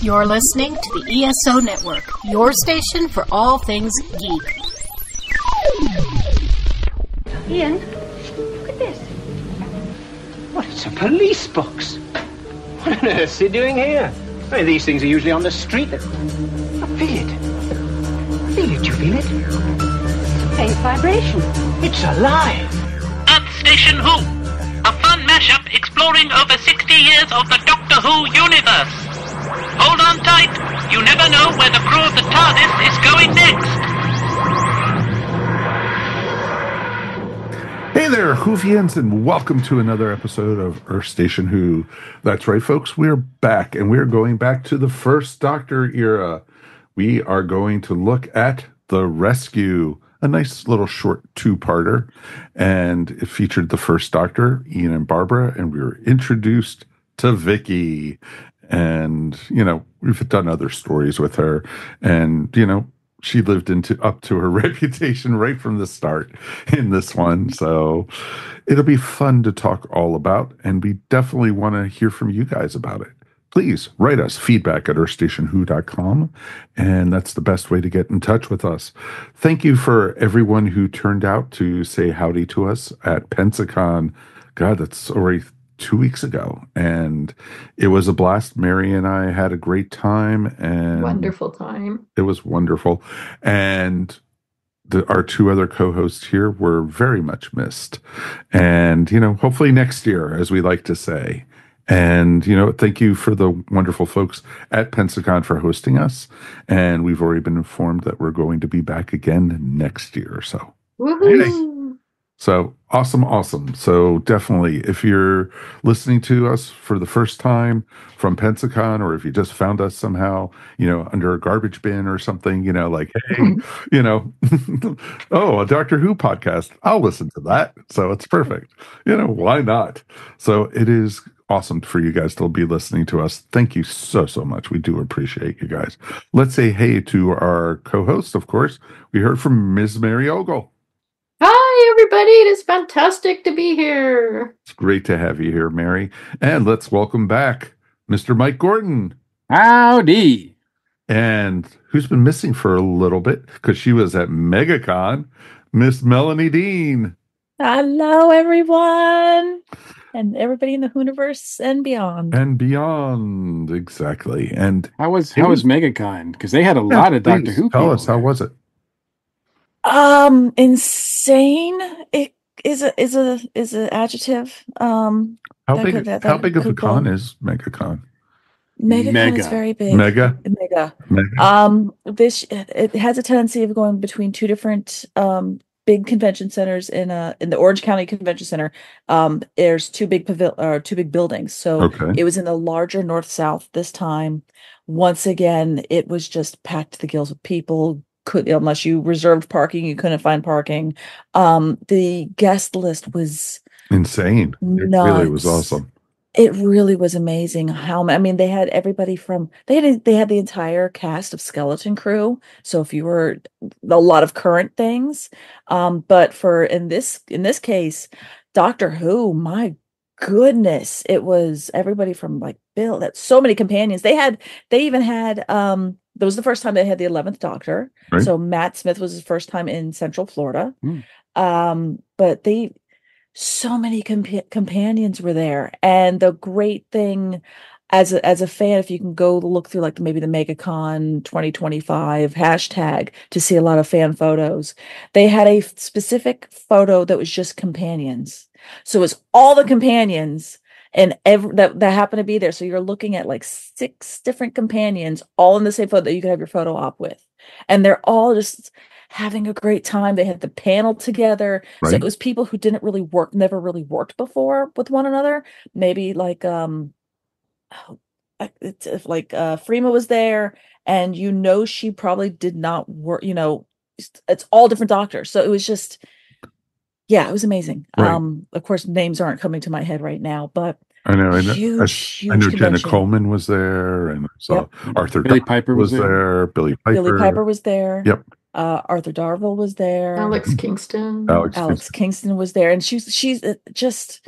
You're listening to the ESO Network, your station for all things geek. Ian, look at this. What, it's a police box. What on earth's he doing here? I mean, these things are usually on the street. I feel it. Feel it, you feel it? Faint vibration. It's alive. EarthStationWho, a fun mashup exploring over 60 years of the Doctor Who universe. Hold on tight. You never know where the crew of the TARDIS is going next. Hey there, Whovians, and welcome to another episode of Earth Station Who. That's right, folks. We're back, and we're going back to the first Doctor era. We are going to look at The Rescue, a nice little short two-parter, and it featured the first Doctor, Ian and Barbara, and we were introduced to Vicky. And, you know, we've done other stories with her, and, you know, she lived up to her reputation right from the start in this one. So it'll be fun to talk all about, and we definitely want to hear from you guys about it. Please write us feedback at EarthStationWho.com, and that's the best way to get in touch with us. Thank you for everyone who turned out to say howdy to us at Pensacon. God, that's already 2 weeks ago, and it was a blast. Mary and I had a great time, and Wonderful time. It was wonderful, and our two other co-hosts here were very much missed, and you know, hopefully next year, as we like to say. And you know, thank you for the wonderful folks at Pensacon for hosting us, and we've already been informed that we're going to be back again next year. So Woohoo! So awesome. So definitely, if you're listening to us for the first time from Pensacon, or if you just found us somehow, you know, under a garbage bin or something, you know, like, hey, you know, oh, a Doctor Who podcast, I'll listen to that. So it's perfect. You know, why not? So it is awesome for you guys to be listening to us. Thank you so much. We do appreciate you guys. Let's say hey to our co-host, of course. We heard from Ms. Mary Ogle. Hi, everybody. It is fantastic to be here. It's great to have you here, Mary. And let's welcome back Mr. Mike Gordon. Howdy. And who's been missing for a little bit because she was at MegaCon, Miss Melanie Dean. Hello, everyone. And everybody in the Whoniverse and beyond. And beyond, exactly. And how was MegaCon? Because they had a lot of Doctor Who. Tell us, how was it? Insane. It is an adjective. How big of a con is MegaCon? MegaCon is very big. Mega. It has a tendency of going between two different big convention centers in the Orange County Convention Center. There's two big buildings. So It was in the larger north-south this time. Once again, it was just packed to the gills with people. Unless you reserved parking, you couldn't find parking. The guest list was insane. Nuts. It really was awesome. It really was amazing. They had everybody from they had the entire cast of Skeleton Crew. So if you were a lot of current things, but in this case, Doctor Who, my goodness, it was everybody from like Bill. That's so many companions. They even had that was the first time they had the 11th Doctor. Right. So Matt Smith was his first time in Central Florida. But so many companions were there. And the great thing as a fan, if you can go look through like maybe the MegaCon 2025 hashtag to see a lot of fan photos, they had a specific photo that was just companions. So it was all the companions and that happened to be there. So you're looking at like 6 different companions all in the same photo that you could have your photo op with. And they're all just having a great time. They had the panel together. Right. So it was people who never really worked before with one another. Maybe like Freema was there, and she probably did not work, it's all different doctors. So it was just, yeah, it was amazing. Right. Of course, names aren't coming to my head right now, but I know Jenna Coleman was there, and so Arthur Billy Piper was there. Billy Piper was there. Yep. Arthur Darvill was there. Alex Kingston. Alex Kingston was there, and she's just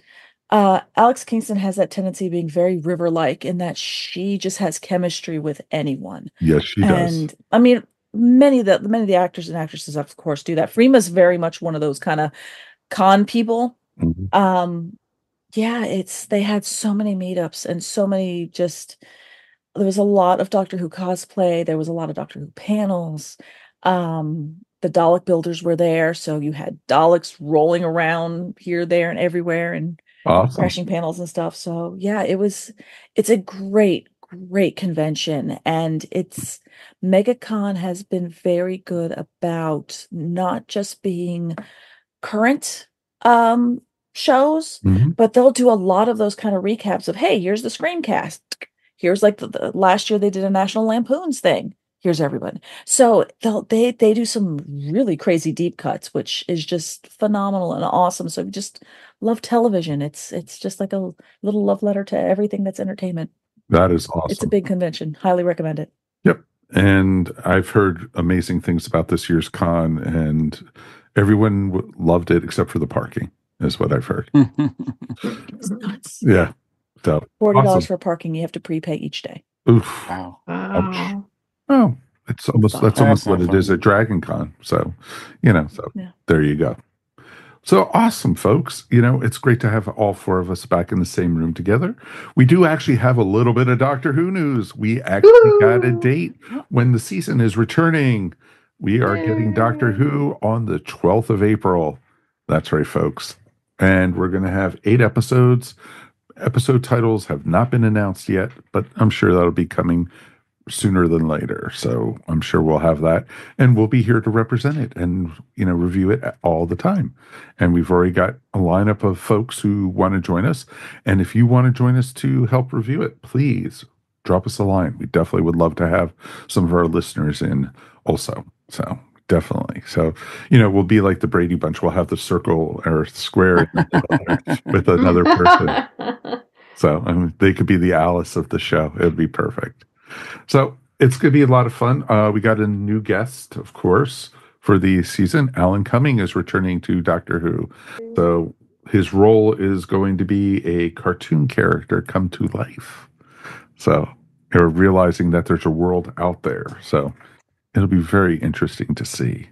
Alex Kingston has that tendency of being very River-like in that she just has chemistry with anyone. Yes, she does. And I mean, many of the actors and actresses, of course, do that. Freema's very much one of those kind of con people. Mhm. Yeah, they had so many meetups and so many there was a lot of Doctor Who cosplay. There was a lot of Doctor Who panels. The Dalek builders were there, so you had Daleks rolling around here, there, and everywhere, and Awesome. crashing panels and stuff. So yeah, it's a great, great convention, and MegaCon has been very good about not just being current shows, Mhm. but they'll do a lot of those kind of recaps of, hey, here's the screencast. Here's like the last year they did a National Lampoons thing. Here's everybody. So they do some really crazy deep cuts, which is just phenomenal and awesome. So if you just love television, it's just like a little love letter to everything that's entertainment. That is It's a awesome. big convention. Highly recommend it. Yep. And I've heard amazing things about this year's con, and everyone loved it except for the parking, is what I've heard. It's nuts. Yeah. So $40 awesome. for parking. You have to prepay each day. Oof. Wow. Ouch. Oh, that's almost That's what not it is fun. at Dragon Con. So, Yeah. there you go. So awesome, folks. It's great to have all four of us back in the same room together. We do actually have a little bit of Doctor Who news. We actually got a date when the season is returning. We are getting Doctor Who on the 12th of April. That's right, folks. And we're going to have 8 episodes. Episode titles have not been announced yet, but I'm sure that'll be coming sooner than later. So I'm sure we'll have that, and we'll be here to represent it and review it all the time. And we've already got a lineup of folks who want to join us. And if you want to join us to help review it, please drop us a line. We definitely would love to have some of our listeners in also. So definitely. So we'll be like the Brady Bunch. We'll have the circle or square in the middle with another person. So they could be the Alice of the show. It would be perfect. So it's going to be a lot of fun. We got a new guest, of course, for the season. Alan Cumming is returning to Doctor Who. So his role is going to be a cartoon character come to life. So you're realizing that there's a world out there. So it'll be very interesting to see.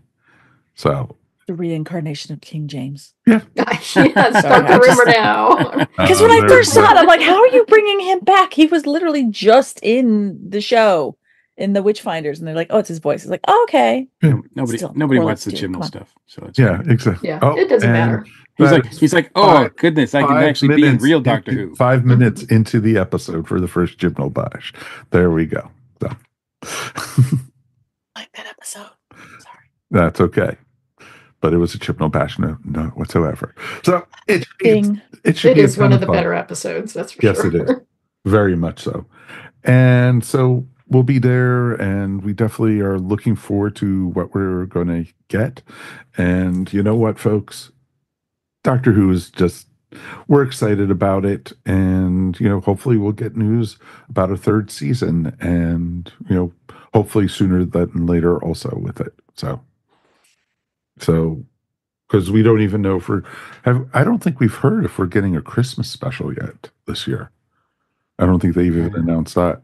So The reincarnation of King James. yeah. Yeah, start the rumor now. Because when I first saw it, I'm like, how are you bringing him back? He was literally just in the show, in the Witchfinders, and they're like, oh, it's his voice. It's like, oh, okay. Nobody wants the Chibnall stuff. So it's yeah, exactly. Yeah, it doesn't matter. He's like, oh goodness, I can actually be in real Doctor Who. 5 minutes into the episode for the first Chibnall bash. There we go. So Like that episode. Sorry. That's okay. But it was a Chibnall bash, no whatsoever. So it should be is one of the better episodes, that's for sure. Yes, it is. Very much so. And so we'll be there, and we definitely are looking forward to what we're going to get. And you know what, folks? Doctor Who is we're excited about it. And, hopefully we'll get news about a 3rd season, and, hopefully sooner than later also with it. So, because we don't even know I don't think we've heard if we're getting a Christmas special yet this year. I don't think they even announced that.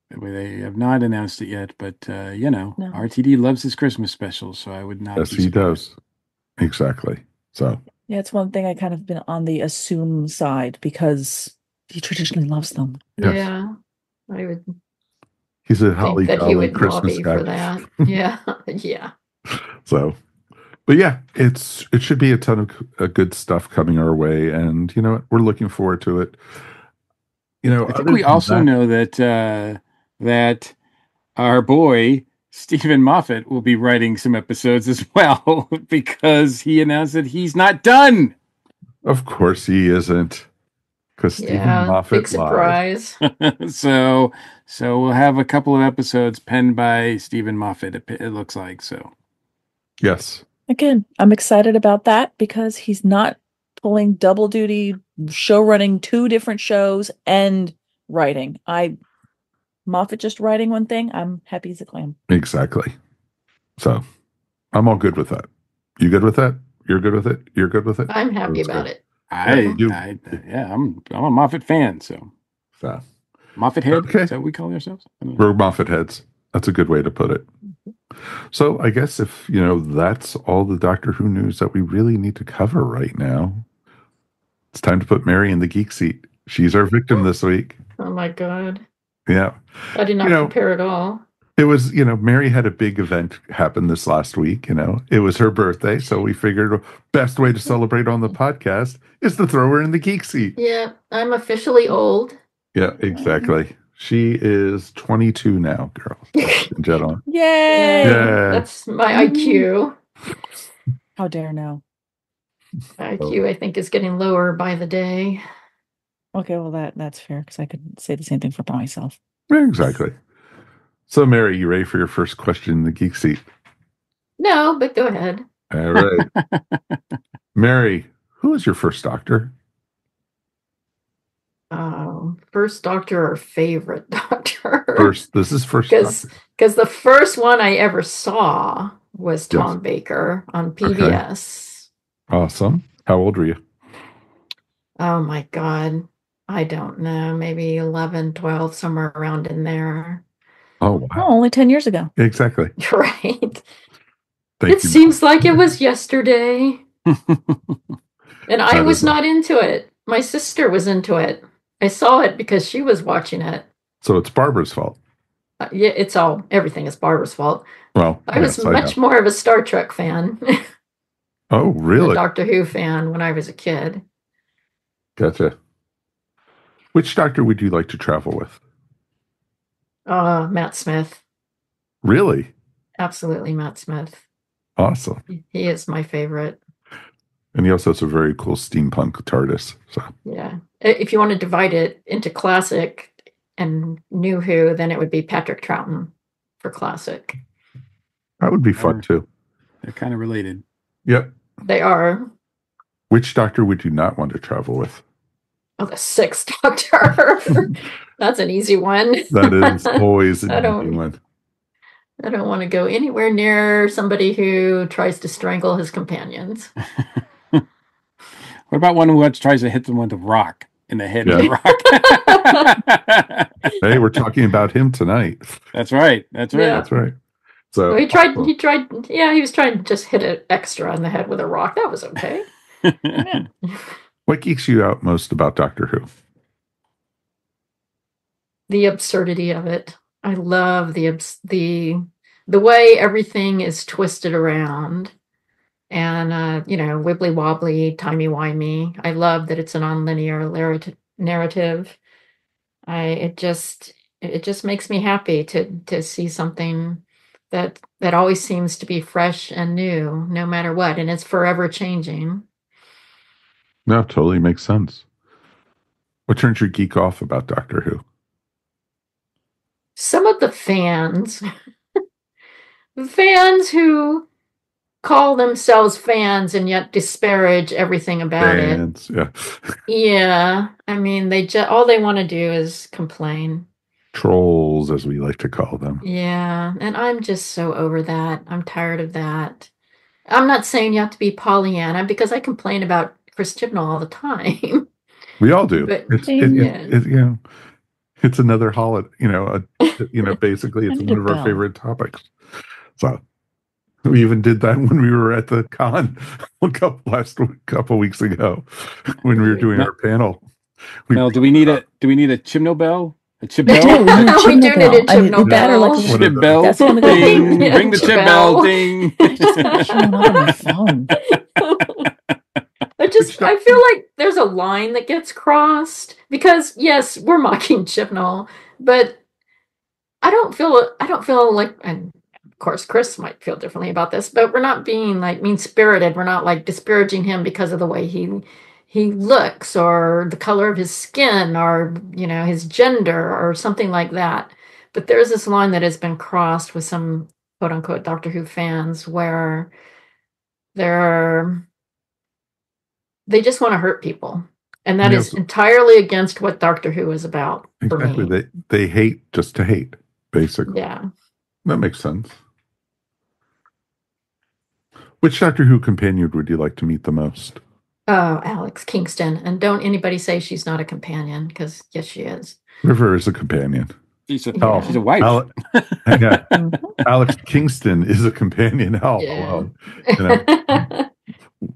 They have not announced it yet, but no. RTD loves his Christmas special, so I would not. Yes, he does. Exactly. So yeah, it's one thing I kind of been on the assume side because he traditionally loves them. Yes. Yeah, I would. He's a think holly that he would Christmas lobby guy for that. Yeah, yeah. So, but yeah, it should be a ton of good stuff coming our way, and we're looking forward to it. I think we also know that our boy Stephen Moffat will be writing some episodes as well because he announced that he's not done. Of course he isn't, because Stephen Moffat big surprise. So we'll have a couple of episodes penned by Stephen Moffat. It looks like so. Yes. Again, I'm excited about that because he's not pulling double duty, show running 2 different shows and writing. Moffat just writing one thing, I'm happy as a clam. Exactly. So I'm all good with that. You good with that? You're good with it? You're good with it? I'm happy about it. I'm a Moffat fan, so Moffat head. Okay. Is that what we call ourselves? We're Moffat heads. That's a good way to put it. So I guess if that's all the Doctor Who news that we really need to cover right now, it's time to put Mary in the geek seat. She's our victim this week. Oh my God. Yeah. I did not prepare at all. It was, Mary had a big event happen this last week. It was her birthday. So we figured the best way to celebrate on the podcast is to throw her in the geek seat. Yeah. I'm officially old. Yeah, exactly. She is 22 now, girls and gentlemen. Yay! Yeah. That's my IQ. How dare no. IQ, I think, is getting lower by the day. Okay, well that's fair because I could say the same thing for myself. Yeah, exactly. So, Mary, you ready for your first question in the geek seat? No, but go ahead. All right. Mary, who is your first Doctor? First Doctor or favorite Doctor? This is first Doctor. Because the first one I ever saw was Tom Baker on PBS. Okay. Awesome. How old were you? Oh my God. I don't know. Maybe 11, 12, somewhere around in there. Oh, wow. Oh, only 10 years ago. Exactly. Right. Thank you. Seems like it was yesterday. And I was not into it. My sister was into it. I saw it because she was watching it. So it's Barbara's fault. Yeah, everything is Barbara's fault. Well, I was much more of a Star Trek fan. Oh, really? A Doctor Who fan when I was a kid. Gotcha. Which Doctor would you like to travel with? Matt Smith. Really? Absolutely, Matt Smith. Awesome. He is my favorite. And he also has a very cool steampunk TARDIS. So yeah. If you want to divide it into classic and new Who, then it would be Patrick Troughton for classic. That would be fun too. They're kind of related. Yep. They are. Which Doctor would you not want to travel with? Oh, the Sixth Doctor. That's an easy one. That is always an easy one. I don't want to go anywhere near somebody who tries to strangle his companions. What about one who tries to hit them with a rock in the head of the rock? Hey, we're talking about him tonight. That's right. That's right. Yeah. That's right. So he tried. Yeah, he was trying to just hit it extra on the head with a rock. That was okay. Yeah. What geeks you out most about Doctor Who? The absurdity of it. I love the way everything is twisted around, and wibbly wobbly, timey wimey. I love that it's a nonlinear narrative. It just makes me happy to see something that always seems to be fresh and new, no matter what, and it's forever changing. No, totally makes sense. What turns your geek off about Doctor Who? Some of the fans who call themselves fans and yet disparage everything about it. Yeah. Yeah. I mean, all they want to do is complain. Trolls, as we like to call them. Yeah. And I'm just so over that. I'm tired of that. I'm not saying you have to be Pollyanna because I complain about Chris Chibnall all the time. We all do. But, it's another holiday, basically it's one of our favorite topics. So we even did that when we were at the con a couple weeks ago when we were doing our panel. Mel, do we need a Chibnall bell? A chip bell? We do need a chip bell. Chip bell. Ding. Ring the chip bell. Ding. I feel like there's a line that gets crossed because yes, we're mocking Chibnall, but I don't feel like, and of course Chris might feel differently about this, but we're not being like mean-spirited. We're not like disparaging him because of the way he looks or the color of his skin or his gender or something like that. But there's this line that has been crossed with some quote unquote Doctor Who fans where they just want to hurt people. And that is entirely against what Doctor Who is about for me. Exactly. They hate just to hate, basically. Yeah. That makes sense. Which Doctor Who companion would you like to meet the most? Oh, Alex Kingston. And don't anybody say she's not a companion, because yes, she is. River is a companion. She's a wife. Alex Kingston is a companion. Hello.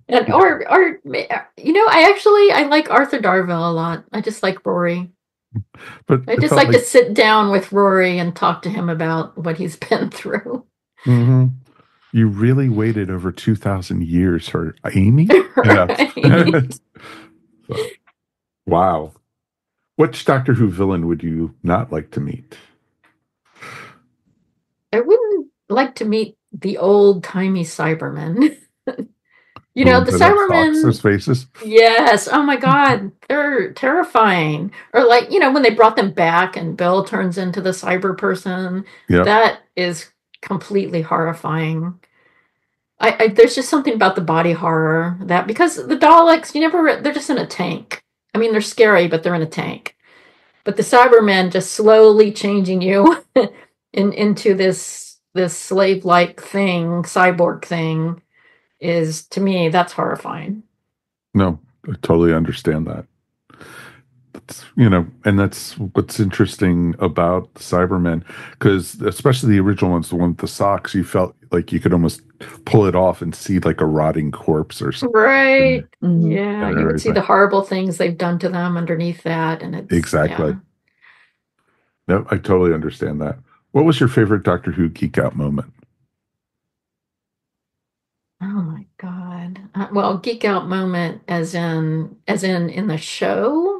And or I like Arthur Darvill a lot. I just like Rory. But I just like to sit down with Rory and talk to him about what he's been through. Mm-hmm. You really waited over 2,000 years for Amy? Right. Yeah. Wow. Which Doctor Who villain would you not like to meet? I wouldn't like to meet the old-timey Cybermen. The Cybermen... Those faces? Yes. Oh, my God. They're terrifying. Or when they brought them back and Bill turns into the cyber person. Yep. That is completely horrifying. There's just something about the body horror because the Daleks, they're just in a tank. I mean, they're scary, but they're in a tank. But the Cybermen just slowly changing you into this slave-like thing, cyborg thing, is, to me, that's horrifying. No, I totally understand that. And that's what's interesting about the Cybermen, because especially the original ones, the one with the socks, you felt like you could almost pull it off and see like a rotting corpse or something. Right. Mm-hmm. Yeah, you would see the horrible things they've done to them underneath that. And it's exactly. Yeah. No, I totally understand that. What was your favorite Doctor Who Geek Out moment? Oh my God. Well, Geek Out moment as in the show?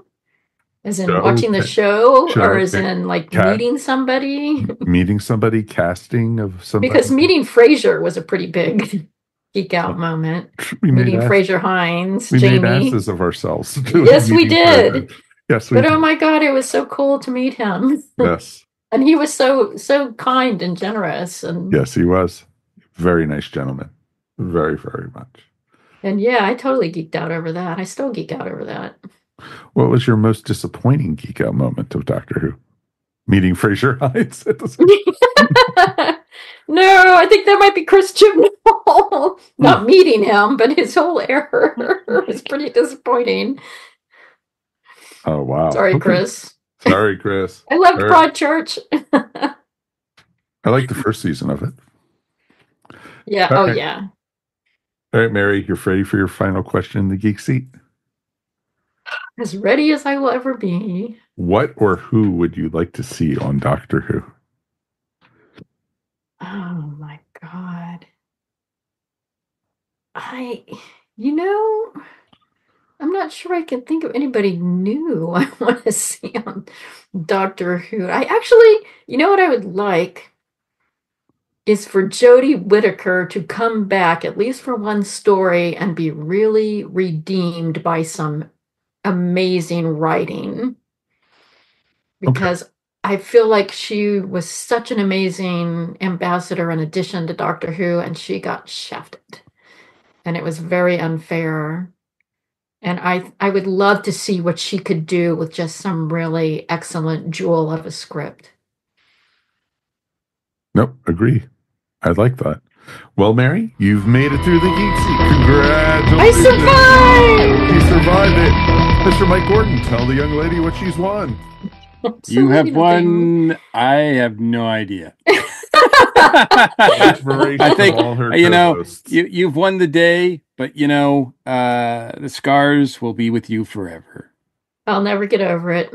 As in watching the show, or as in meeting somebody? Meeting somebody, casting of somebody? Because meeting Frasier was a pretty big Geek Out moment. Meeting Frasier Hines, Jamie. We made asses of ourselves. Yes, we did. Frasier. Yes, we did. Oh my God, it was so cool to meet him. Yes. And he was so kind and generous. And yes, he was. Very nice gentleman. Very, very much. And yeah, I totally geeked out over that. I still geek out over that. What was your most disappointing geek out moment of Doctor Who? Meeting Fraser Hines? No, I think that might be Chris Chibnall. Not meeting him, but his whole error was pretty disappointing. Oh, wow. Sorry, Chris. Sorry, Chris. I loved Broadchurch. I liked the first season of it. Yeah. All oh, right. yeah. All right, Mary, you're ready for your final question in the Geek Seat? As ready as I will ever be. What or who would you like to see on Doctor Who? Oh, my God. I'm not sure I can think of anybody new I want to see on Doctor Who. I actually, what I would like is for Jodie Whittaker to come back, at least for one story, and be really redeemed by some amazing writing. Because I feel like she was such an amazing ambassador in addition to Doctor Who, and she got shafted. And it was very unfair. And I would love to see what she could do with just some really excellent jewel of a script. Nope, agree. I like that. Well, Mary, you've made it through the Geek Seat. Congratulations. I survived! You survived it. Mr. Mike Gordon, tell the young lady what she's won. You have won. I have no idea. I think all her you've won the day, but the scars will be with you forever. I'll never get over it.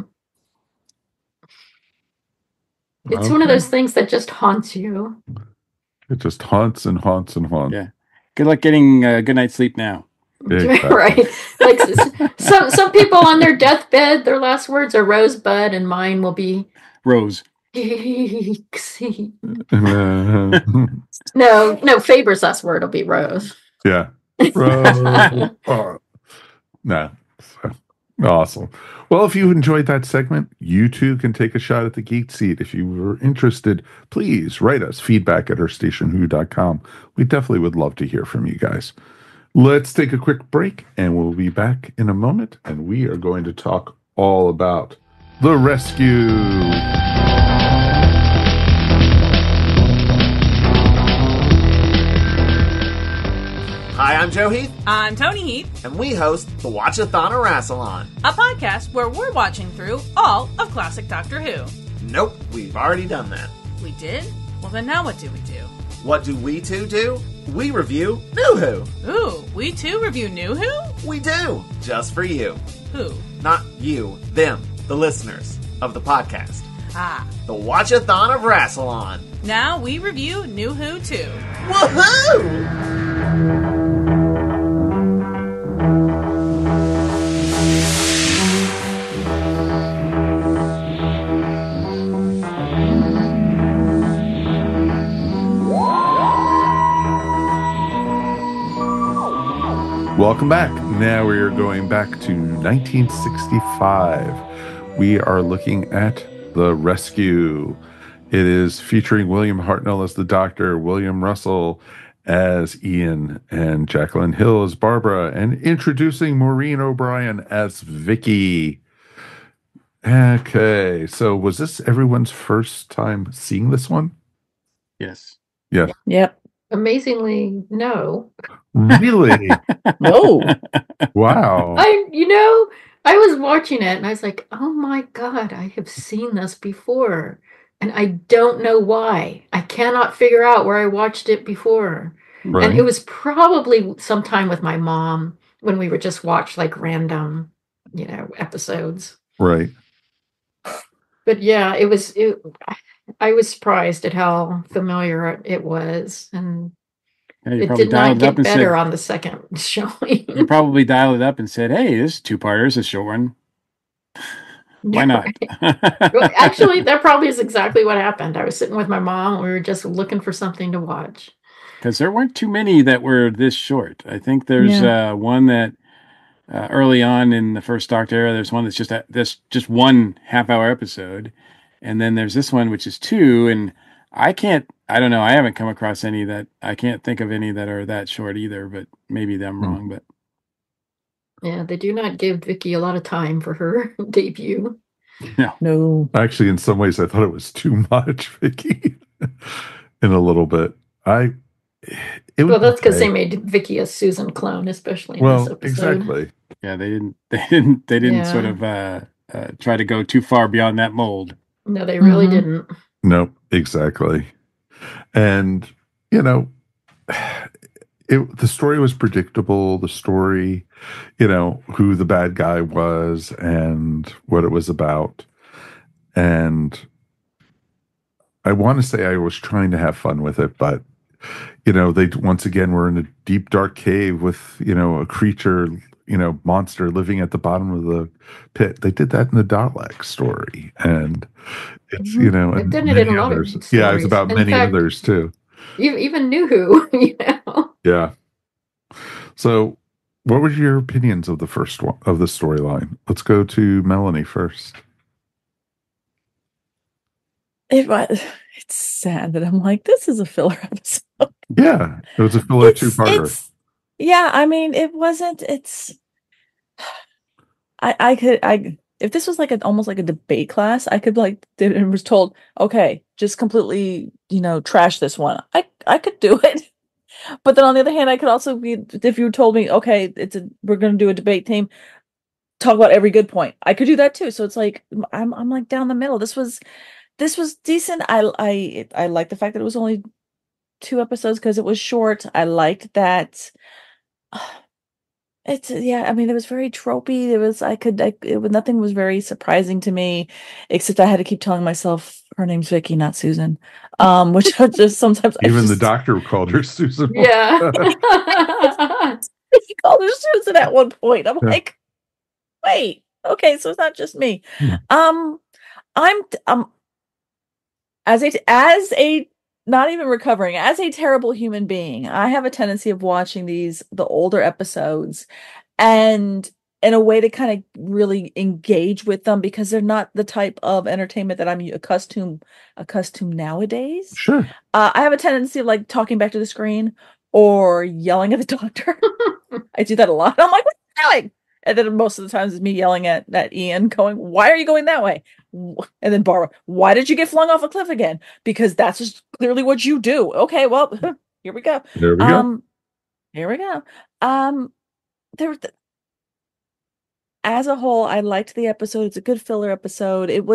It's one of those things that just haunts you. It just haunts and haunts and haunts. Yeah. Good luck getting a good night's sleep now. Exactly. Right. Like some people on their deathbed, their last words are Rosebud, and mine will be Rose. Geek Seat. No, Faber's last word will be Rose. Yeah. Rose. No. Awesome. Well, if you enjoyed that segment, you too can take a shot at the Geek Seat. If you were interested, please write us feedback at EarthStationWho.com. We definitely would love to hear from you guys. Let's take a quick break, and we'll be back in a moment, and we are going to talk all about The Rescue. Hi, I'm Joe Heath. I'm Tony Heath. And we host the Watch-A-Thon of Rassilon, a podcast where we're watching through all of classic Doctor Who. Nope, we've already done that. We did? Well, then now what do we do? What do we two do? We review New Who. Ooh, we too review New Who? We do, just for you. Who? Not you, them, the listeners of the podcast. Ah. The Watch-A-Thon of Rassilon. Now we review New Who too. Woohoo! Welcome back. Now we are going back to 1965. We are looking at The Rescue. It is featuring William Hartnell as the Doctor, William Russell as Ian, and Jacqueline Hill as Barbara, and introducing Maureen O'Brien as Vicky. Okay, so was this everyone's first time seeing this one? Yes. Yeah. Yep. Amazingly, no. Really? No. Wow. I was watching it and I was like, oh my God, I have seen this before. And I don't know why. I cannot figure out where I watched it before. Right. And it was probably sometime with my mom when we would just watch like random, episodes. Right. But yeah, I was surprised at how familiar it was. And it did not get better on the second showing. You probably dialed it up and said, hey, this is two-parter, it's a short one. Why not? Actually, that probably is exactly what happened. I was sitting with my mom. We were just looking for something to watch. Because there weren't too many that were this short. I think there's one that early on in the first Doctor era, there's one that's just 1 half-hour episode. And then there's this one, which is 2. And I don't know. I haven't come across any I can't think of any that are that short either, but maybe I'm wrong. But yeah, they do not give Vicky a lot of time for her debut. No. Actually, in some ways, I thought it was too much, Vicky. In a little bit, well, that's because they made Vicky a Susan clone, especially in this episode. Exactly. Yeah, they didn't sort of try to go too far beyond that mold. No, they really didn't. No, exactly. And the story was predictable. The story, who the bad guy was and what it was about. And I want to say I was trying to have fun with it, but they once again were in a deep dark cave with a creature, monster living at the bottom of the pit. They did that in the Dalek story, and it's They've and done it in a lot of stories. Yeah, it's about many others too. Even New Who, Yeah. So, what were your opinions of the first one of the storyline? Let's go to Melanie first. It's sad that I'm like, this is a filler episode. Yeah, it was a filler two-parter. Yeah, I mean, it wasn't. If this was almost like a debate class, I could and was told, okay, just completely, trash this one. I could do it. But then on the other hand, I could also be, if you told me, okay, we're going to do a debate team, talk about every good point. I could do that too. So it's like, I'm like down the middle. This was decent. I like the fact that it was only 2 episodes because it was short. I liked that. I mean, it was very tropey. Nothing was very surprising to me, except I had to keep telling myself her name's Vicky, not Susan. Which I just sometimes the doctor called her Susan. Yeah. He called her Susan at one point. I'm like, wait, okay, so it's not just me. I'm as a not even recovering, as a terrible human being, I have a tendency of watching the older episodes and in a way to kind of really engage with them because they're not the type of entertainment that I'm accustomed nowadays. Sure. I have a tendency of talking back to the screen or yelling at the doctor. I do that a lot. I'm like, what are you doing? And then most of the times it's me yelling at Ian going, why are you going that way? And then Barbara, why did you get flung off a cliff again? Because that's just clearly what you do. Okay, well, here we go. There we go. Here we go. Um, there, as a whole, I liked the episode. It's a good filler episode. It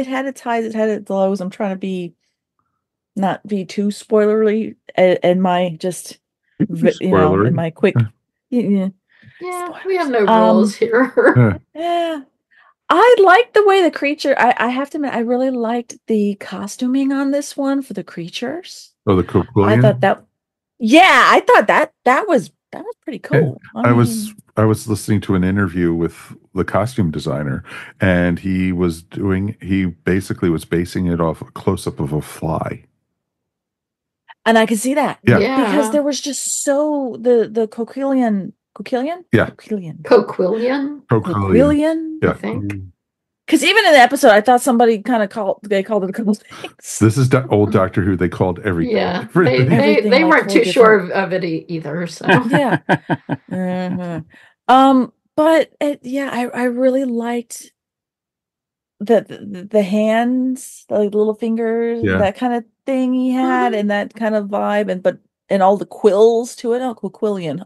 had its highs, it had its lows. I'm trying to not be too spoilery and my just in my quick Yeah, spoilers. we have no rules here. Yeah. I liked the way the creature I have to admit, I really liked the costuming on this one for the creatures. Oh, the Coquillion? I thought that was pretty cool. I was listening to an interview with the costume designer, and he basically was basing it off a close-up of a fly. And I could see that. Yeah. Because there was just the Coquillion. Yeah. Coquillion, yeah. I think. Because even in the episode, I thought somebody called it a couple things. This is old Doctor Who. They called everything. Yeah, they weren't too sure of it either. So yeah. But I really liked the hands, like little fingers, that kind of thing he had, and that kind of vibe, and all the quills to it. Oh, Quillian.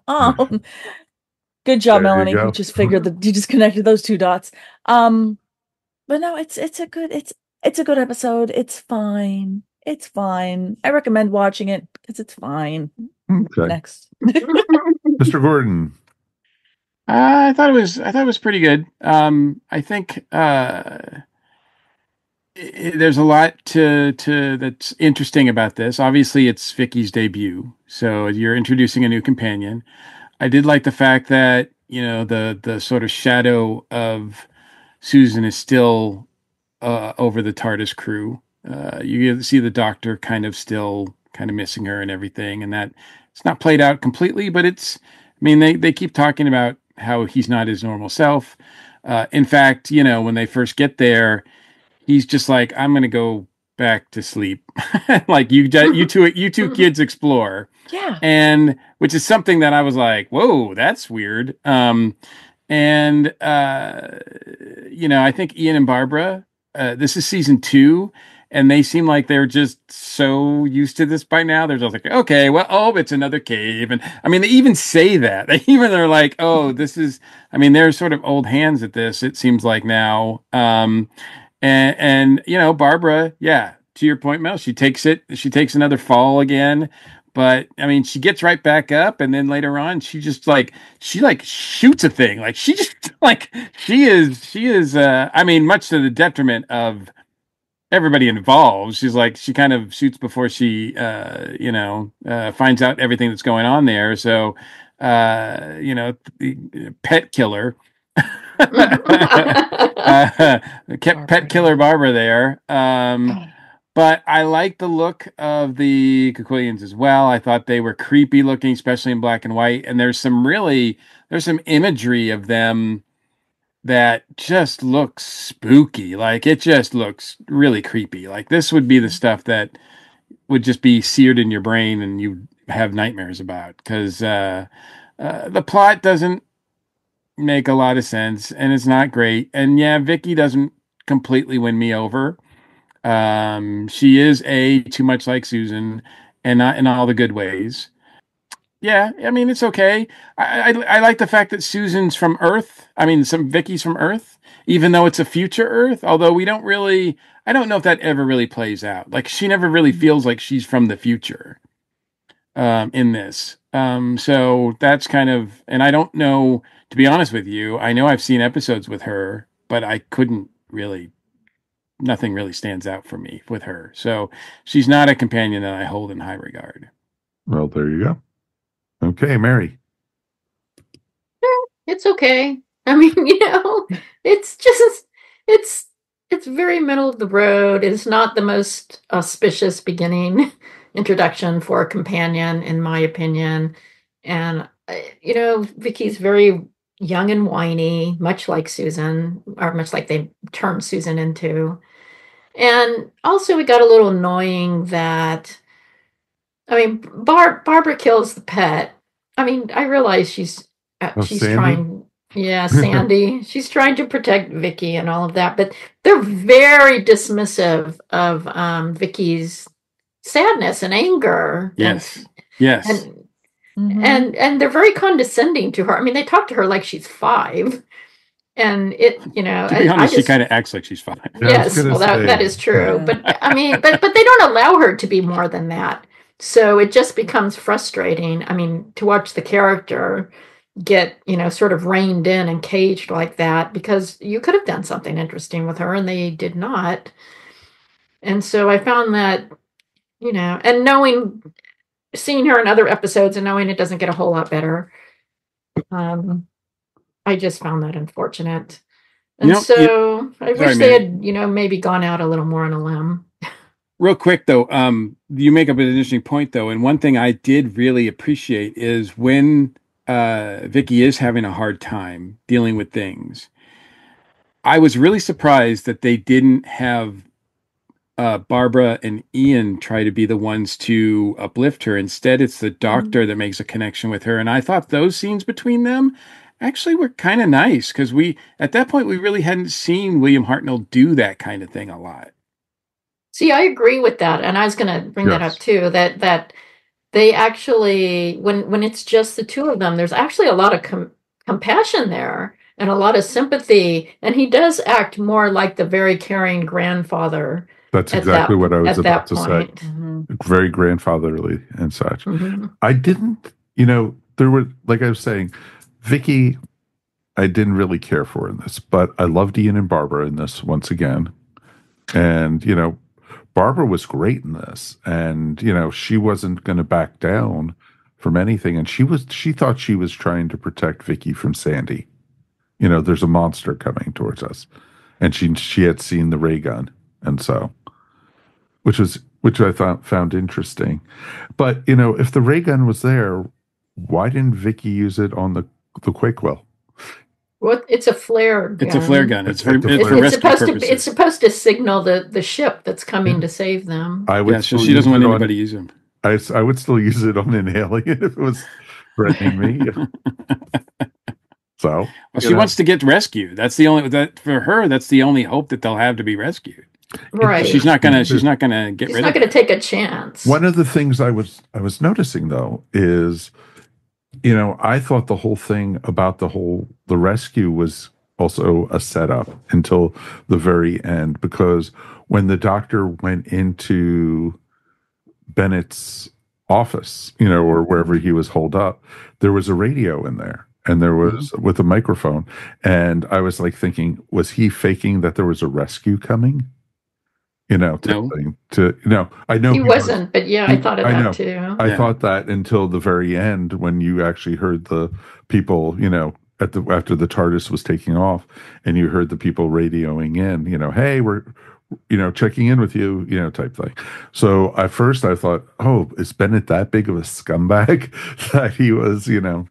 Good job, Melanie. You just you just connected those two dots. But no, it's a good episode. It's fine. It's fine. I recommend watching it because it's fine. Okay. Next. Mr. Gordon. I thought it was pretty good. I think there's a lot that's interesting about this. Obviously, it's Vicky's debut, so you're introducing a new companion. I did like the fact that the sort of shadow of Susan is still over the TARDIS crew. You see the Doctor kind of missing her and everything, and that it's not played out completely, but they keep talking about how he's not his normal self. In fact, when they first get there, he's just like, I'm going to go back to sleep. Like you two kids explore. Yeah. And which is something that I was like, whoa, that's weird. I think Ian and Barbara, this is season 2, and they seem like they're just so used to this by now. They're just like, okay, well, it's another cave. And they even say that. They're like, oh, this is, they're sort of old hands at this, it seems like now. Barbara, yeah, to your point, Mel, she takes another fall again. But she gets right back up, and then later on, she shoots a thing. Like she just she is. Much to the detriment of everybody involved. She kind of shoots before she finds out everything that's going on there. So pet killer, pet killer Barbara there. But I like the look of the Coquillions as well. I thought they were creepy looking, especially in black and white. And there's some imagery of them that just looks spooky. Like it just looks really creepy. Like this would be the stuff that would just be seared in your brain and you have nightmares about, because the plot doesn't make a lot of sense and it's not great. And yeah, Vicky doesn't completely win me over. She is too much like Susan, and not in all the good ways. Yeah, it's okay. I like the fact that Susan's from Earth. Vicky's from Earth, even though it's a future Earth. Although I don't know if that ever really plays out. Like she never really feels like she's from the future. In this, so that's kind of, and I don't know, to be honest with you. I know I've seen episodes with her, but I couldn't really. Nothing really stands out for me with her. So she's not a companion that I hold in high regard. Well, there you go. Okay, Mary. It's okay. It's very middle of the road. It's not the most auspicious beginning introduction for a companion, in my opinion. And, Vicky's very young and whiny, much like Susan, or much like they turned Susan into. And also it got a little annoying that, Barbara kills the pet. I realize she's Sandy? trying, Sandy. She's trying to protect Vicky and all of that, but they're very dismissive of Vicky's sadness and anger. Yes. Yes. And And they're very condescending to her. I mean, they talk to her like she's 5. And to be honest, she kind of acts like she's 5. Yes, well, that is true. Yeah. But I mean, but they don't allow her to be more than that. So it just becomes frustrating. I mean, to watch the character get, sort of reined in and caged like that, because you could have done something interesting with her and they did not. And so I found that, and seeing her in other episodes and knowing it doesn't get a whole lot better, I just found that unfortunate. And I wish they had, maybe gone out a little more on a limb. Real quick, though, you make up an interesting point, though. And one thing I did really appreciate is when Vicky is having a hard time dealing with things, I was really surprised that they didn't have Barbara and Ian try to be the ones to uplift her. Instead, it's the doctor that makes a connection with her. And I thought those scenes between them actually were kind of nice, because at that point, we really hadn't seen William Hartnell do that kind of thing a lot. See, I agree with that. And I was going to bring that up too, that they actually, when it's just the two of them, there's actually a lot of compassion there and a lot of sympathy. And he does act more like the very caring grandfather. That's exactly what I was about to say. Very grandfatherly and such. I didn't, there were, like I was saying, Vicky, I didn't really care for in this, but I loved Ian and Barbara in this once again. And, Barbara was great in this. And, she wasn't going to back down from anything. And she thought she was trying to protect Vicky from Sandy. There's a monster coming towards us. And she had seen the ray gun. And so, which I found interesting. But, if the ray gun was there, why didn't Vicky use it on the Quakewill? What? It's a flare gun. It's a flare gun. It's supposed to signal the ship that's coming to save them. So she doesn't want anybody to use them. I would still use it on an alien if it was threatening me. So she wants to get rescued. That's the only for her. That's the only hope that they'll have to be rescued. Right. She's not gonna get She's rid not gonna take a chance. One of the things I was noticing though is, I thought the whole thing about the rescue was also a setup until the very end, because when the doctor went into Bennett's office, or wherever he was holed up, there was a radio in there. And there was with a microphone. And I was like thinking, was he faking that there was a rescue coming? I know he wasn't, but yeah, I thought of that too. I thought that until the very end, when you actually heard the people, after the TARDIS was taking off, and you heard the people radioing in, hey, we're, checking in with you, type thing. So at first I thought, oh, is Bennett that big of a scumbag that he was, even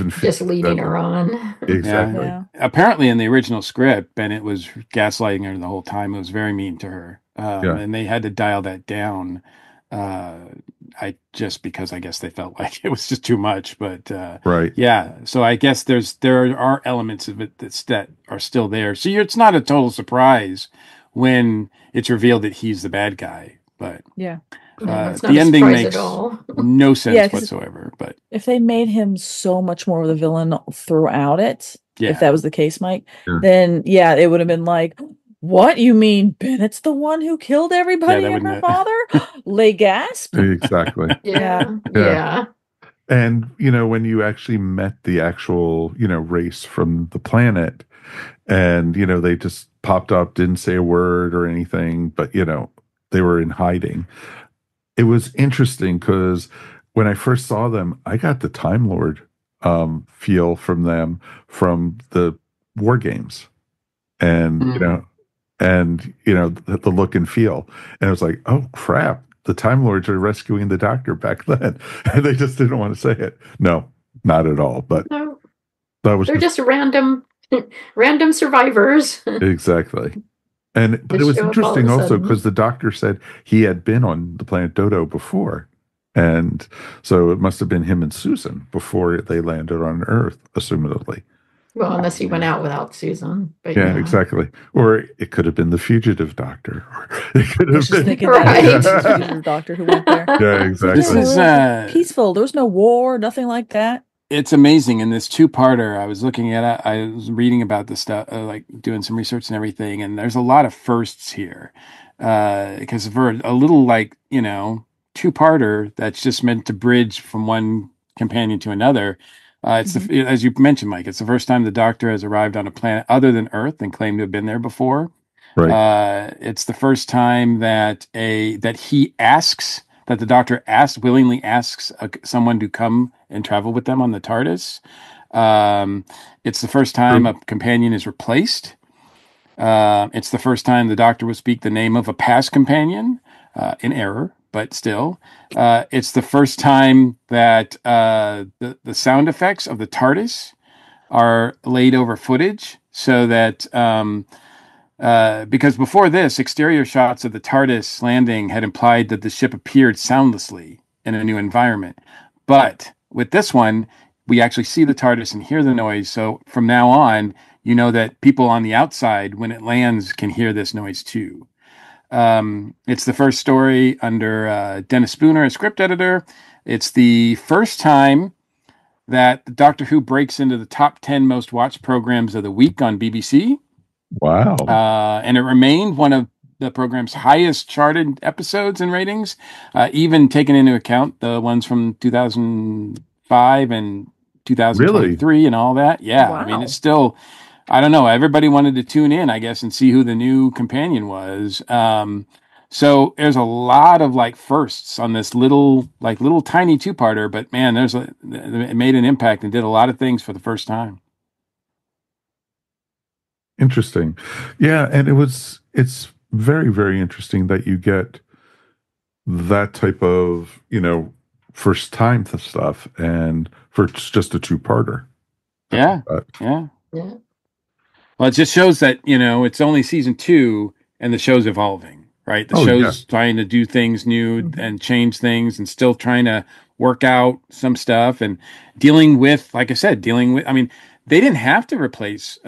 just leading her on. Exactly. Yeah. Apparently, in the original script, Bennett was gaslighting her the whole time. It was very mean to her, and they had to dial that down. Because I guess they felt like it was just too much. But right, yeah. So I guess there are elements of it that are still there. So it's not a total surprise when it's revealed that he's the bad guy. But yeah. The ending makes no sense whatsoever. But if they made him so much more of the villain throughout it, if that was the case, Mike, then it would have been like, what? You mean Bennett's the one who killed everybody and her father? Lay gasp. Exactly. Yeah. And when you actually met the actual race from the planet, and they just popped up, didn't say a word or anything, but they were in hiding. It was interesting because when I first saw them, I got the Time Lord feel from them from the War Games, and the look and feel, and it was like, oh crap, the Time Lords are rescuing the Doctor back then, and they just didn't want to say it. No, not at all. But no, they're just random survivors. Exactly. But it was interesting also because the Doctor said he had been on the planet Dodo before. And so it must have been him and Susan before they landed on Earth, assumedly. Well, unless he went out without Susan. But Yeah, exactly. Or it could have been the fugitive doctor. Or it could I have was just been thinking Right. that the doctor who went there. Yeah, exactly. This is peaceful. There was no war, nothing like that. It's amazing. In this two-parter, I was looking at it, I was reading about this stuff, like doing some research and everything, and there's a lot of firsts here. Because for a little, like, two-parter that's just meant to bridge from one companion to another, it's as you mentioned, Mike, it's the first time the Doctor has arrived on a planet other than Earth and claimed to have been there before. Right. It's the first time that the Doctor willingly asks someone to come and travel with them on the TARDIS. It's the first time a companion is replaced. It's the first time the Doctor will speak the name of a past companion, in error, but still. It's the first time that the sound effects of the TARDIS are laid over footage, so that because before this, exterior shots of the TARDIS landing had implied that the ship appeared soundlessly in a new environment. But with this one, we actually see the TARDIS and hear the noise. So from now on, you know that people on the outside, when it lands, can hear this noise too. It's the first story under Dennis Spooner, a script editor. It's the first time that Doctor Who breaks into the top 10 most watched programs of the week on BBC. Wow. And it remained one of the program's highest charted episodes and ratings, even taking into account the ones from 2005 and 2023 and all that. Yeah. Wow. I mean, it's still, I don't know. Everybody wanted to tune in, I guess, and see who the new companion was. So there's a lot of like firsts on this little tiny two-parter, but man, it made an impact and did a lot of things for the first time. Interesting. Yeah, and it's very, very interesting that you get that type of, first time stuff, and for just a two-parter. Yeah. Yeah. Well, it just shows that, it's only season 2 and the show's evolving, right? The show's trying to do things new and change things and still trying to work out some stuff and dealing with, I mean, they didn't have to replace,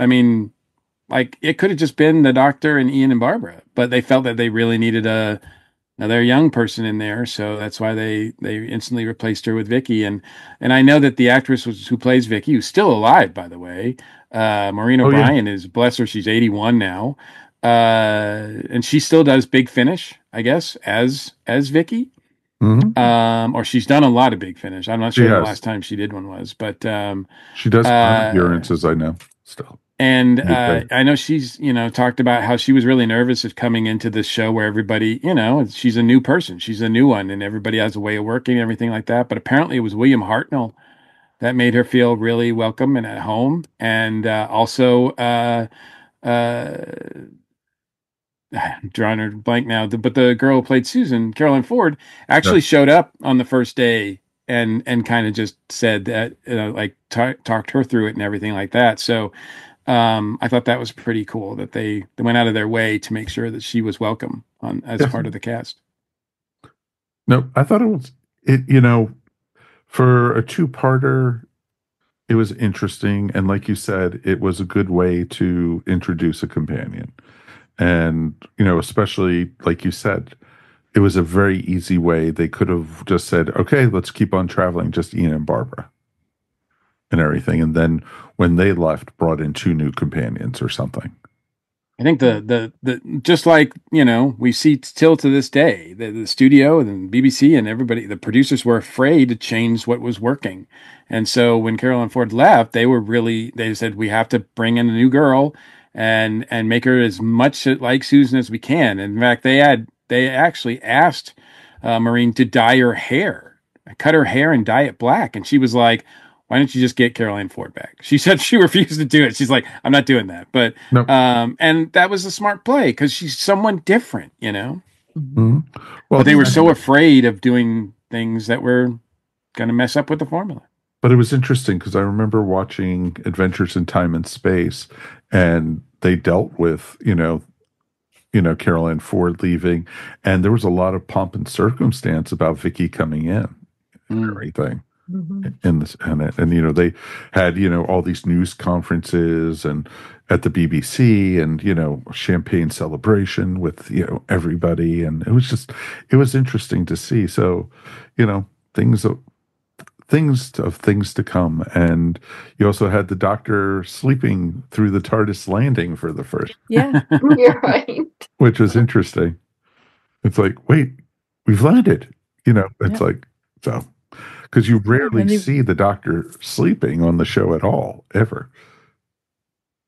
like, it could have just been the Doctor and Ian and Barbara, but they felt that they really needed another young person in there, so that's why they instantly replaced her with Vicky. And I know that the actress who plays Vicky, who's still alive, by the way, Maureen O'Brien, is, bless her, she's 81 now, and she still does Big Finish, I guess, as Vicky. Mm-hmm. Or she's done a lot of Big Finish. I'm not sure the last time she did one was, but she does appearances, I know, still. And I know she's, talked about how she was really nervous of coming into this show where everybody, she's a new person. She's a new one and everybody has a way of working and everything like that. But apparently it was William Hartnell that made her feel really welcome and at home. And also, I'm drawing her blank now, but the girl who played Susan, Caroline Ford, actually showed up on the first day and kind of just said that, talked her through it and everything like that. So, I thought that was pretty cool that they went out of their way to make sure that she was welcome as part of the cast. No, I thought for a two-parter, it was interesting. And like you said, it was a good way to introduce a companion. And, especially like you said, it was a very easy way. They could have just said, okay, let's keep on traveling, just Ian and Barbara and everything. And then when they left, brought in 2 new companions or something. I think the just like, we see still to this day, the studio and BBC and everybody, the producers were afraid to change what was working. And so when Caroline Ford left, they said, we have to bring in a new girl and make her as much like Susan as we can. And in fact, they actually asked Maureen to dye her hair, cut her hair and dye it black. And she was like, why don't you just get Caroline Ford back? She said she refused to do it. She's like, I'm not doing that. But, nope. And that was a smart play because she's someone different, Mm-hmm. Well, but they were so afraid of doing things that were going to mess up with the formula. But it was interesting because I remember watching Adventures in Time and Space, and they dealt with, Caroline Ford leaving, and there was a lot of pomp and circumstance about Vicky coming in and everything. in this and they had all these news conferences and at the BBC and champagne celebration with everybody, and it was interesting to see. So things things to come. And you also had the Doctor sleeping through the TARDIS landing for the first. Yeah, you're right. Which was interesting. It's like, wait, we've landed. It's like, so, because you rarely see the Doctor sleeping on the show at all, ever.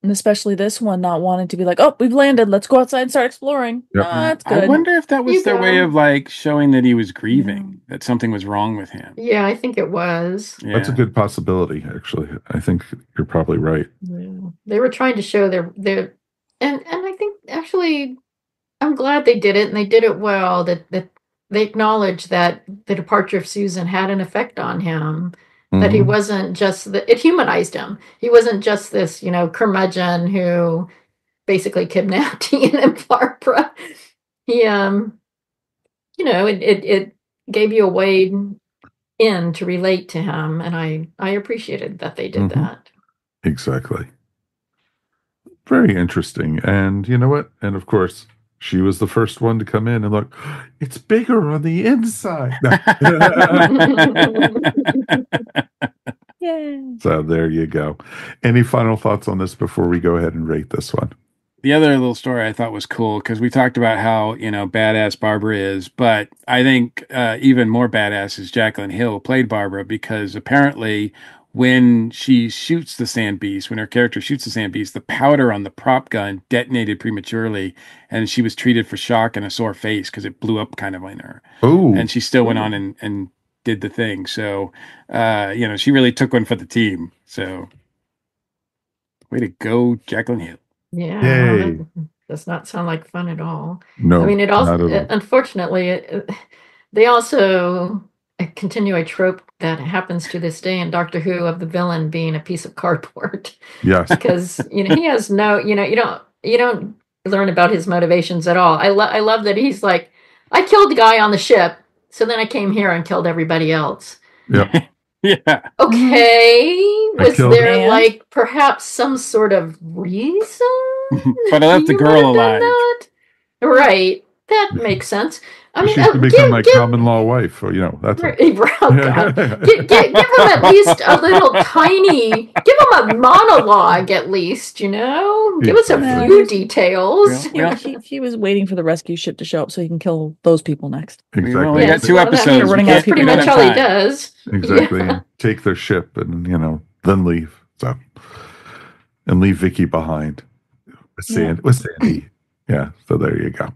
And especially this one, not wanting to be like, oh, we've landed. Let's go outside and start exploring. Yep. No, that's good. I wonder if that was their way of showing that he was grieving, that something was wrong with him. Yeah, I think it was. Yeah. That's a good possibility, actually. I think you're probably right. Yeah. They were trying to show their and I think actually I'm glad they did it, and they did it well, that they acknowledged that the departure of Susan had an effect on him. That he wasn't just it humanized him. He wasn't just this, curmudgeon who basically kidnapped Ian and Barbara. He, it gave you a way in to relate to him, and I appreciated that they did that. Exactly. Very interesting. And you know what? And of course, she was the first one to come in and look, it's bigger on the inside. Yay. So there you go. Any final thoughts on this before we go ahead and rate this one? The other little story I thought was cool, because we talked about how, badass Barbara is, but I think even more badass is Jacqueline Hill, played Barbara, because apparently when she shoots the sand beast, when her character shoots the sand beast, the powder on the prop gun detonated prematurely, and she was treated for shock and a sore face because it blew up kind of on her. Oh. And she still went on and did the thing. So, she really took one for the team. So, way to go, Jacqueline Hill. Yeah, Yay. That does not sound like fun at all. No, I mean, it also, not at all. unfortunately, they also continue a trope that happens to this day in Doctor Who of the villain being a piece of cardboard. Yes. Because, he has no, you don't learn about his motivations at all. I love that he's like, I killed the guy on the ship, so then I came here and killed everybody else. Yep. Yeah. Okay. Was there perhaps some sort of reason? But I left the girl alive. Right. That makes sense. I mean, she's to become my common law wife, or that's God. Give him at least a little tiny. Give him a monologue, at least. Give us a few details. He was waiting for the rescue ship to show up so he can kill those people next. Exactly. We only got 2 episodes. That's pretty much all he does. Exactly. Yeah. Take their ship and then leave. So, and leave Vicky behind with Sandy. Yeah. So there you go.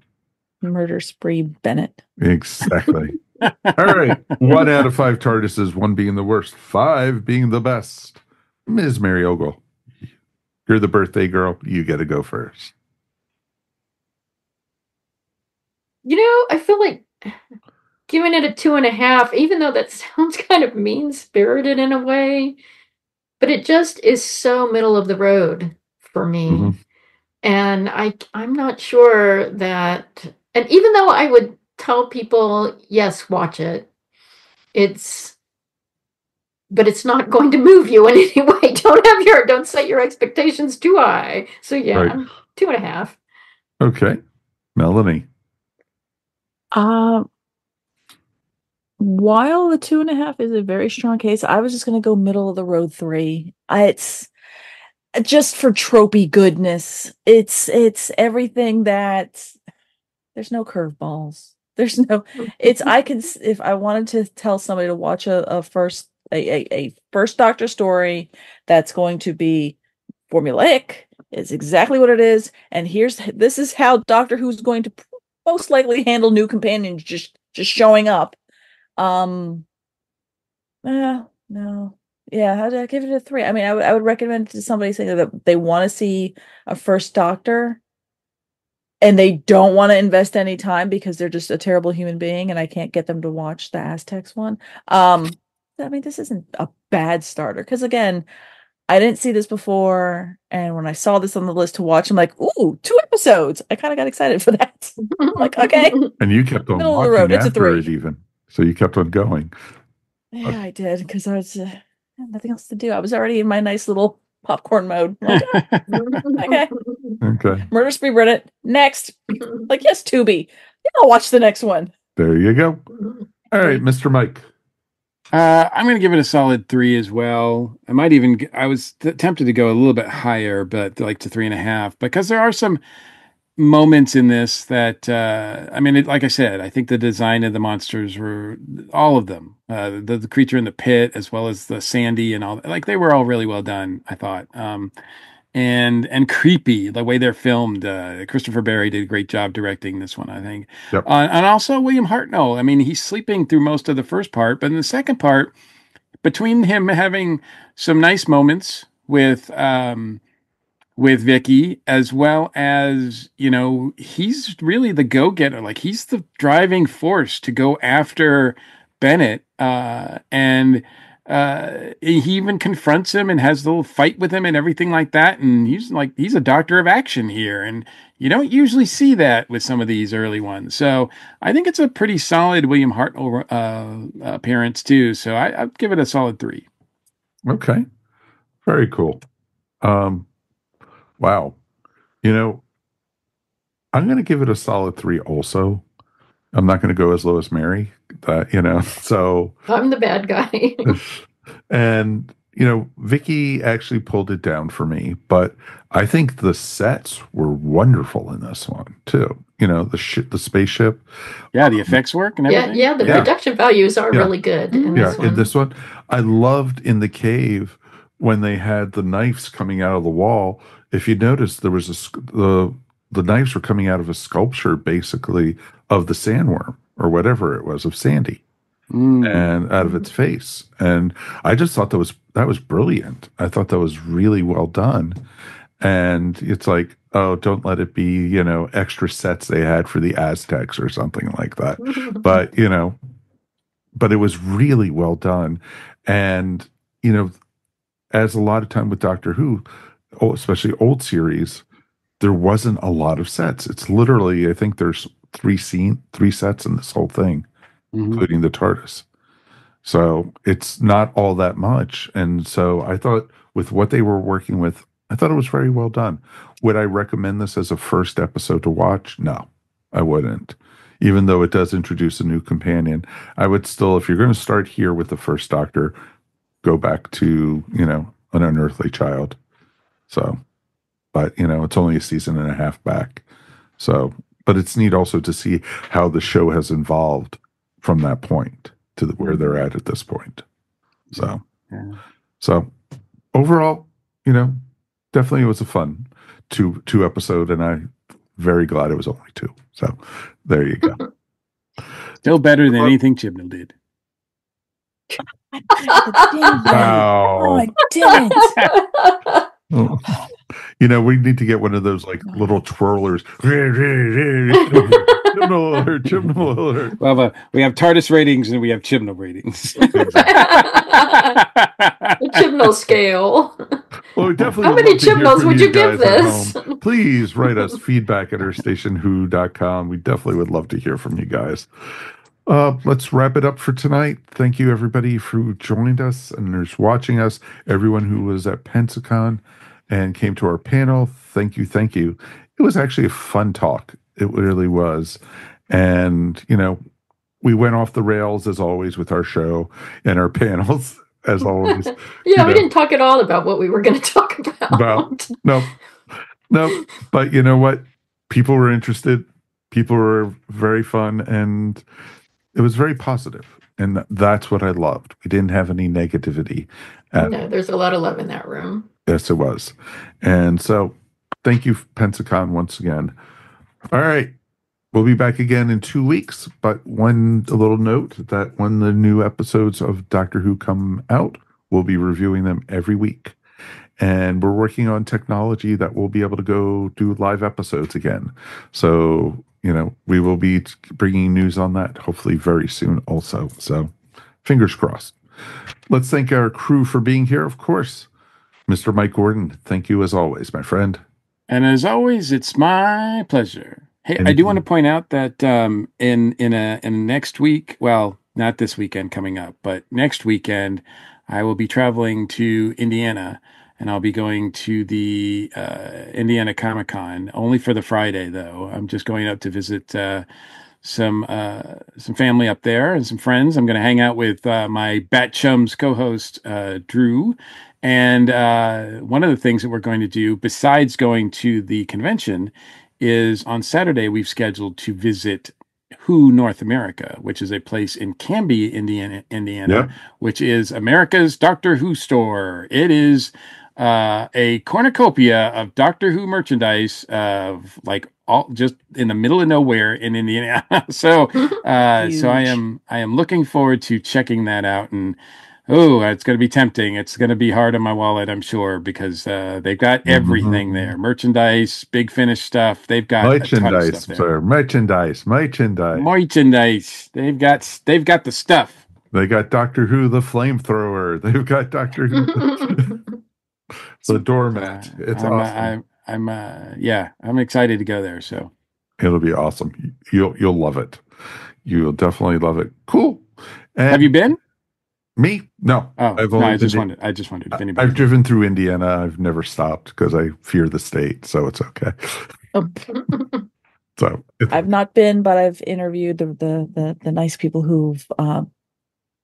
Murder spree Bennett. Exactly. All right. 1 out of 5 TARDISes, 1 being the worst, 5 being the best. Ms. Mary Ogle, you're the birthday girl. You get to go first. I feel like giving it a 2.5, even though that sounds kind of mean-spirited in a way, but it just is so middle of the road for me. Mm-hmm. And I'm not sure that, and even though I would tell people, yes, watch it, but it's not going to move you in any way. Don't set your expectations too high. So yeah, right. 2.5. Okay. Melanie. While the 2.5 is a very strong case, I was just going to go middle of the road 3. It's just for tropey goodness. It's everything that there's no curveballs. There's no. I could, if I wanted to tell somebody to watch a first Doctor story that's going to be formulaic, is exactly what it is. And this is how Doctor Who's going to most likely handle new companions just showing up. No. Yeah, I'd give it a 3. I mean, I would recommend it to somebody saying that they want to see a first Doctor and they don't want to invest any time because they're just a terrible human being and I can't get them to watch the Aztecs one. I mean, this isn't a bad starter because, again, I didn't see this before, and when I saw this on the list to watch, I'm like, ooh, 2 episodes. I kind of got excited for that. I'm like, okay. And you kept on Middle watching of the road. It's a after 3. it even. So you kept on going. Yeah, I did because I was had nothing else to do. I was already in my nice little popcorn mode. I'm like, okay, Okay. Murder Spree Reddit next. Like, yes, Tubi. Yeah, I'll watch the next one. There you go. All right, Mr. Mike. I'm going to give it a solid 3 as well. I was tempted to go a little bit higher, but like to 3.5, because there are some moments in this that, like I said, I think the design of the monsters were, all of them, the creature in the pit, as well as the Sandy and all, like they were all really well done, I thought. And creepy the way they're filmed. Christopher Barry did a great job directing this one, I think. Yep. And also William Hartnell. I mean, he's sleeping through most of the first part, but in the second part, between him having some nice moments with Vicky, as well as, he's really the go-getter. Like, he's the driving force to go after Bennett. And he even confronts him and has a little fight with him and everything like that. And he's a doctor of action here. And you don't usually see that with some of these early ones. So I think it's a pretty solid William Hartnell appearance too. So I'd give it a solid 3. Okay. Very cool. Wow. I'm going to give it a solid 3 also. I'm not going to go as low as Mary, so. I'm the bad guy. And, Vicky actually pulled it down for me, but I think the sets were wonderful in this one too. The spaceship. Yeah, the effects work and everything. Yeah, the production values are really good in this one. In this one. I loved in the cave when they had the knives coming out of the wall. If you notice, there was the knives were coming out of a sculpture, basically, of the sandworm or whatever it was, of Sandy, and out of its face. And I just thought that was brilliant. I thought that was really well done. And it's like, oh, don't let it be, extra sets they had for the Aztecs or something like that. But it was really well done. And, as a lot of time with Doctor Who, especially old series, there wasn't a lot of sets. It's literally, I think there's 3 sets in this whole thing, including the TARDIS. So it's not all that much. And so I thought with what they were working with, I thought it was very well done. Would I recommend this as a first episode to watch? No, I wouldn't. Even though it does introduce a new companion, I would still, if you're going to start here with the first Doctor, go back to, An Unearthly Child. So, but, it's only a season and a half back. So, but it's neat also to see how the show has evolved from that point to where they're at this point. So, so overall, definitely it was a fun two episode, and I'm very glad it was only 2. So there you go. Still better than anything Chibnall did. Oh, I didn't. We need to get one of those like little twirlers. Chibnall alert. Well, we have TARDIS ratings and we have Chibnall ratings. The Chibnall scale. Well, we definitely How many Chibnalls would you give this? Please write us feedback at EarthStationWho.com. We definitely would love to hear from you guys. Let's wrap it up for tonight. Thank you, everybody, who joined us and is watching us. Everyone who was at Pensacon and came to our panel, thank you. It was actually a fun talk. It really was. And, we went off the rails, as always, with our show and our panels, as always. We didn't talk at all about what we were going to talk about. No. But you know what? People were interested. People were very fun. And it was very positive, and that's what I loved. We didn't have any negativity. No, there's a lot of love in that room. Yes, it was. And so thank you, Pensacon, once again. All right. We'll be back again in 2 weeks, but a little note that when the new episodes of Doctor Who come out, we'll be reviewing them every week. And we're working on technology that we'll be able to go do live episodes again. So, we will be bringing news on that hopefully very soon also. So fingers crossed. Let's thank our crew for being here, of course. Mr. Mike Gordon, thank you as always, my friend. And as always, it's my pleasure. Hey, I do want to point out that in next week, well, not this weekend coming up, but next weekend, I will be traveling to Indiana, and I'll be going to the Indiana Comic-Con, only for the Friday, though. I'm just going up to visit some family up there and some friends. I'm going to hang out with my Bat Chums co-host, Drew. And one of the things that we're going to do, besides going to the convention, is on Saturday, we've scheduled to visit Who North America, which is a place in Canby, Indiana, Yep. which is America's Doctor Who store. It is a cornucopia of Doctor Who merchandise, of like all just in the middle of nowhere in Indiana. So I am looking forward to checking that out. And it's going to be tempting. It's going to be hard on my wallet, I'm sure, because they've got everything there: merchandise, Big Finish stuff. They've got merchandise, a ton of stuff there. sir. Merchandise. They've got the stuff. They got Doctor Who the flamethrower. They've got Doctor Who the doormat. It's awesome. I'm excited to go there. So it'll be awesome. You'll love it. You'll definitely love it. Cool. And have you been? Me? No. I just wondered if anybody. I've driven through Indiana. I've never stopped because I fear the state, so it's okay. So I've not been, but I've interviewed the nice people who've run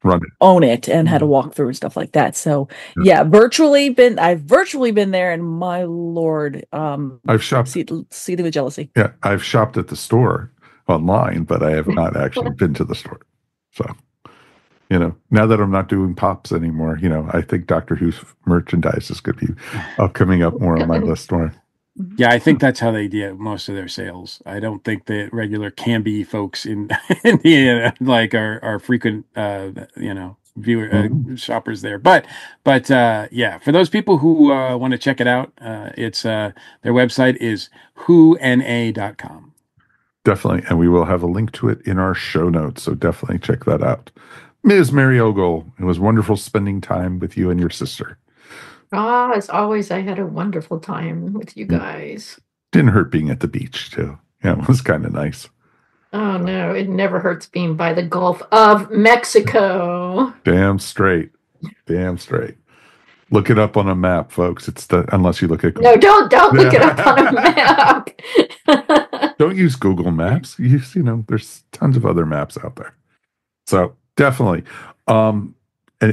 it, own it, and had a walkthrough and stuff like that. So I've virtually been there, and my Lord, I've shopped. See them with jealousy. Yeah, I've shopped at the store online, but I have not actually been to the store. So. Now that I'm not doing pops anymore, I think Doctor Who's merchandise is going to be coming up more on my list more. Yeah, I think that's how they do most of their sales. I don't think the regular Canby folks in Indiana are frequent, shoppers there. But for those people who want to check it out, it's their website is whona.com. Definitely, and we will have a link to it in our show notes. So definitely check that out. Ms. Mary Ogle, it was wonderful spending time with you and your sister. As always, I had a wonderful time with you guys. Didn't hurt being at the beach, too. Yeah, it was kind of nice. Oh, no, it never hurts being by the Gulf of Mexico. Damn straight. Look it up on a map, folks. Unless you look at Google. No, don't look it up on a map. Don't use Google Maps. There's tons of other maps out there. So definitely. And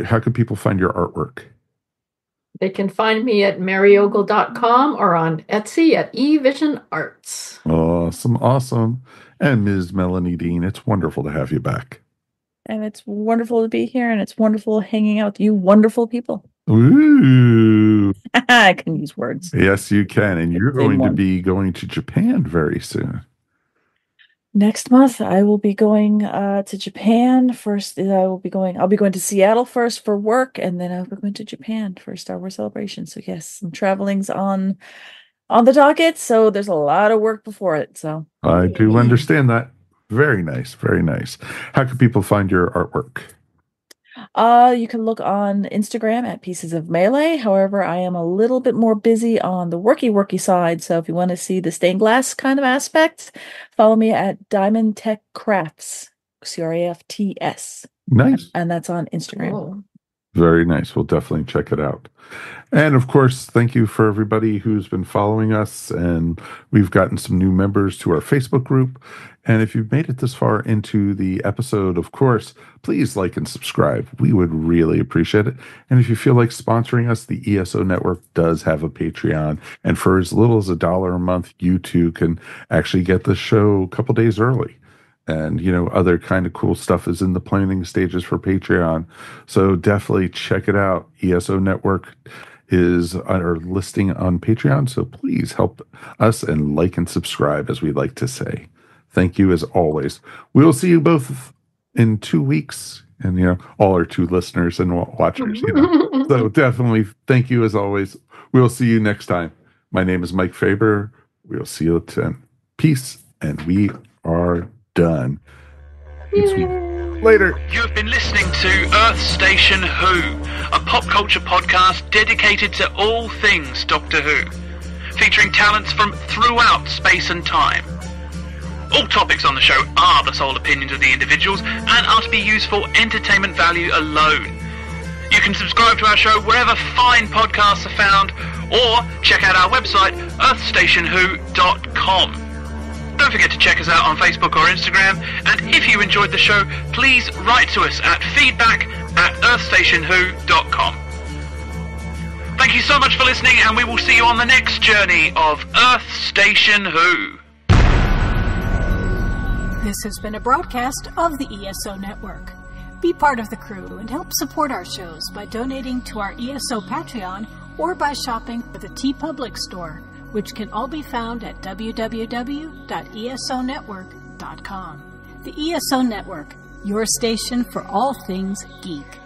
how can people find your artwork? They can find me at maryogle.com or on Etsy at eVision Arts. Awesome. And Ms. Melanie Dean, it's wonderful to have you back. And it's wonderful to be here, and it's wonderful hanging out with you wonderful people. Ooh. I can use words. Yes, you can. And you're going to be going to Japan very soon. Next month, I will be going to Japan first. I'll be going to Seattle first for work, and then I'll be going to Japan for Star Wars Celebration. So yes, some traveling's on the docket. So there's a lot of work before it. So I do understand that. Very nice, very nice. How can people find your artwork? You can look on Instagram at Pieces of Melee. However, I am a little bit more busy on the worky side. So if you want to see the stained glass kind of aspect, follow me at Diamond Tech Crafts, CRAFTS. Nice. And that's on Instagram. Oh. Very nice. We'll definitely check it out. And of course, thank you for everybody who's been following us. And we've gotten some new members to our Facebook group. And if you've made it this far into the episode, of course, please like and subscribe. We would really appreciate it. And if you feel like sponsoring us, the ESO Network does have a Patreon. And for as little as $1 a month, you too can actually get the show a couple days early. And, other kind of cool stuff is in the planning stages for Patreon. So definitely check it out. ESO Network is our listing on Patreon. So please help us and like and subscribe, as we like to say. Thank you as always. We will see you both in 2 weeks. And, all our 2 listeners and watchers, So definitely thank you as always. We'll see you next time. My name is Mike Faber. We'll see you then. Peace. And we are done. Later. You've been listening to Earth Station Who, a pop culture podcast dedicated to all things Doctor Who, featuring talents from throughout space and time. All topics on the show are the sole opinions of the individuals and are to be used for entertainment value alone. You can subscribe to our show wherever fine podcasts are found, or check out our website, EarthStationWho.com. Don't forget to check us out on Facebook or Instagram, and if you enjoyed the show, please write to us at feedback@EarthStationWho.com. Thank you so much for listening, and we will see you on the next journey of Earth Station Who. This has been a broadcast of the ESO Network. Be part of the crew and help support our shows by donating to our ESO Patreon or by shopping at the TeePublic store, which can all be found at www.esonetwork.com. The ESO Network, your station for all things geek.